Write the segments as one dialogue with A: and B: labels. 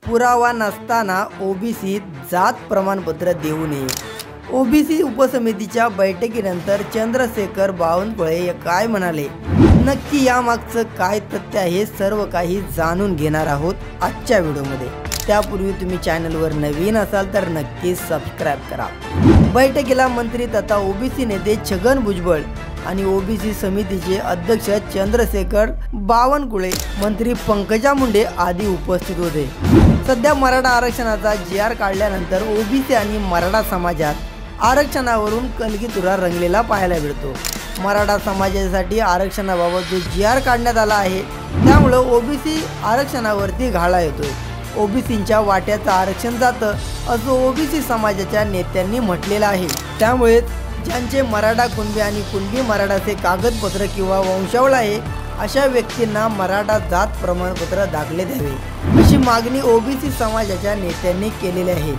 A: पुरावा नसताना ओबीसी जात प्रमाणपत्र देऊ नये। ओबीसी उपसमितीच्या बैठकीनंतर चंद्रशेखर बावनकुळे काय म्हणाले, नक्की यामागचं काय तथ्य आहे, सर्व काही जाणून घेणार आहोत आजच्या व्हिडिओमध्ये। त्यापूर्वी तुम्ही चॅनलवर नवीन असाल तर नक्कीच सबस्क्राइब करा। बैठकीला मंत्री तथा ओबीसी नेते छगन भुजबळ आणि ओबीसी समितीचे अध्यक्ष चंद्रशेखर बावनकुळे, मंत्री पंकजा मुंडे आदी उपस्थित होते। सध्या मराठा आरक्षणाचा जी.आर. काढल्यानंतर ओबीसी आणि मराठा समाजात आरक्षणावरून कलगीतुरा रंगलेला पाहायला मिळतो। मराठा समाजासाठी आरक्षणाबाबत जो जी.आर. काढण्यात आला आहे त्यामुळे ओबीसी आरक्षणावरती घाला येतोय। ओबीसींच्या वाट्याचं आरक्षण जातं असं ओबीसी समाजाच्या नेत्यांनी म्हटलेलं आहे। त्यामुळे ज्यांचे मराठा कुणबी आणि कुणबी मराठाचे कागदपत्र किंवा वंशावळ आहे अशा व्यक्तींना मराठा जात प्रमाणपत्र दाखले द्यावे अशी मागणी ओबीसी समाजाच्या नेत्यांनी केलेली आहे।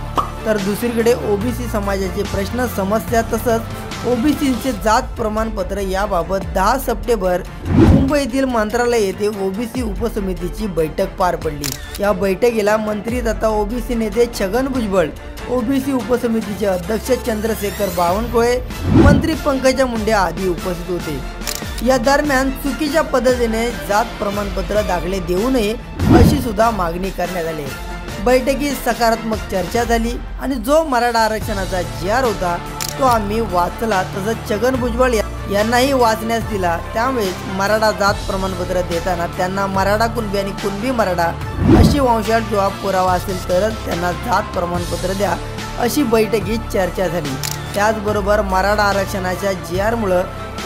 A: तर दुसरीकडे ओबीसी समाजाचे प्रश्न, समस्या तसंच ओबीसींचे जात प्रमाणपत्र याबाबत 10 सप्टेंबर मुंबईतील मंत्रालय येथे ओबीसी उपसमितीची बैठक पार पडली। या बैठकीला मंत्री तथा ओबीसी नेते छगन भुजबळ, ओबीसी उपसमितीचे अध्यक्ष चंद्रशेखर बावनकुळे, मंत्री पंकजा मुंडे आदी उपस्थित होते। या दरम्यान चुकीच्या पद्धतीने जात प्रमाणपत्र दाखले देऊ नये अशी सुद्धा मागणी करण्यात आली। बैठकीत सकारात्मक चर्चा झाली आणि जो मराठा आरक्षणाचा जी.आर. होता तो आम्ही वाचला, तसंच छगन भुजबळ यांनाही वाचण्यास दिला। त्यामुळे मराठा जात प्रमाणपत्र देताना त्यांना मराठा कुणबी आणि कुणबी मराठा अशी वंशावळ किंवा पुरावा असेल तरच त्यांना जात प्रमाणपत्र द्या अशी बैठकीत चर्चा झाली। त्याचबरोबर मराठा आरक्षणाच्या जी.आर.मुळे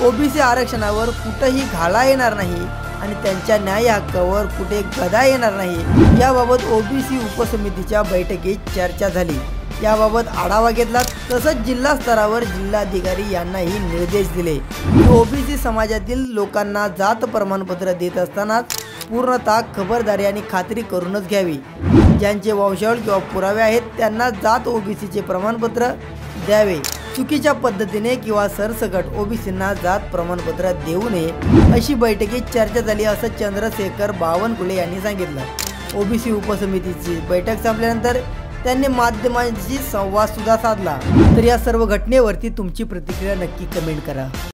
A: ओबीसी आरक्षणावर कुठेही घाला येणार नाही आणि त्यांच्या न्याय हक्कावर कुठे गदा येणार नाही याबाबत ओबीसी उपसमितीच्या बैठकीत चर्चा झाली। याबाबत आढावा घेतला, तसंच जिल्हा स्तरावर जिल्हाधिकारी यांनाही निर्देश दिले की ओबीसी समाजातील लोकांना जात प्रमाणपत्र देत असताना पूर्णतः खबरदारी आणि खात्री करूनच घ्यावी। ज्यांचे वंशावळ किंवा पुरावे आहेत त्यांना जात ओबीसीचे प्रमाणपत्र द्यावे। चुकीच्या पद्धतीने किंवा सरसकट ओबीसींना जात प्रमाणपत्र देऊ नये अशी बैठकीत चर्चा झाली असं चंद्रशेखर बावनकुळे यांनी सांगितलं। ओबीसी उपसमितीची बैठक संपल्यानंतर त्यांनी माध्यमांशी संवाद सुद्धा साधला। तर या सर्व घटनेवरती तुमची प्रतिक्रिया नक्की कमेंट करा।